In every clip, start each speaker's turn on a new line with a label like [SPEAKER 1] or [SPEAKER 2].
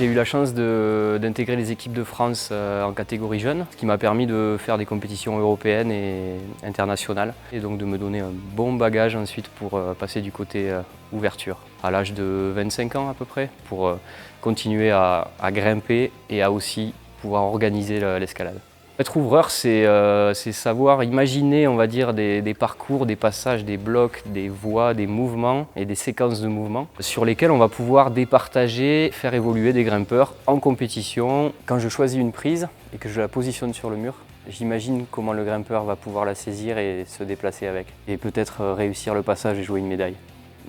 [SPEAKER 1] J'ai eu la chance d'intégrer les équipes de France en catégorie jeune, ce qui m'a permis de faire des compétitions européennes et internationales et donc de me donner un bon bagage ensuite pour passer du côté ouverture à l'âge de 25 ans à peu près pour continuer à grimper et à aussi pouvoir organiser l'escalade. Être ouvreur, c'est savoir imaginer, on va dire, des parcours, des passages, des blocs, des voies, des mouvements et des séquences de mouvements sur lesquels on va pouvoir départager, faire évoluer des grimpeurs en compétition. Quand je choisis une prise et que je la positionne sur le mur, j'imagine comment le grimpeur va pouvoir la saisir et se déplacer avec et peut-être réussir le passage et jouer une médaille.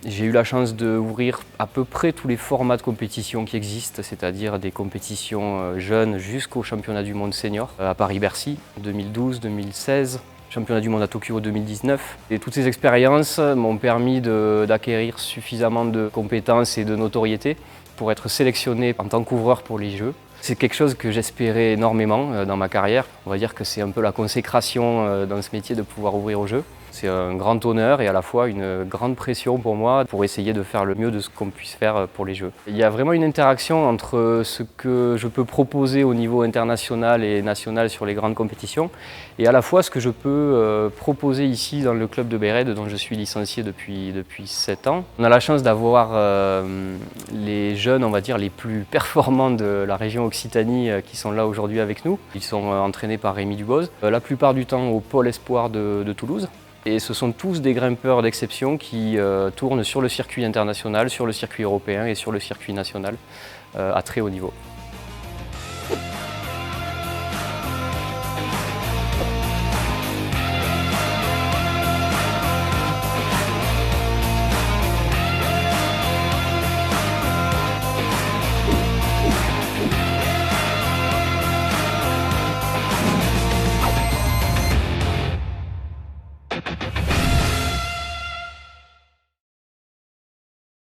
[SPEAKER 1] J'ai eu la chance d'ouvrir à peu près tous les formats de compétition qui existent, c'est-à-dire des compétitions jeunes jusqu'au championnat du monde senior à Paris-Bercy 2012, 2016, championnat du monde à Tokyo 2019. Et toutes ces expériences m'ont permis d'acquérir suffisamment de compétences et de notoriété pour être sélectionné en tant qu'ouvreur pour les Jeux. C'est quelque chose que j'espérais énormément dans ma carrière. On va dire que c'est un peu la consécration dans ce métier de pouvoir ouvrir aux Jeux. C'est un grand honneur et à la fois une grande pression pour moi pour essayer de faire le mieux de ce qu'on puisse faire pour les Jeux. Il y a vraiment une interaction entre ce que je peux proposer au niveau international et national sur les grandes compétitions et à la fois ce que je peux proposer ici dans le club de Bérède dont je suis licencié depuis 7 ans. On a la chance d'avoir les jeunes, on va dire, les plus performants de la région Occitanie qui sont là aujourd'hui avec nous. Ils sont entraînés par Rémi Duboz, la plupart du temps au pôle espoir de Toulouse. Et ce sont tous des grimpeurs d'exception qui tournent sur le circuit international, sur le circuit européen et sur le circuit national à très haut niveau.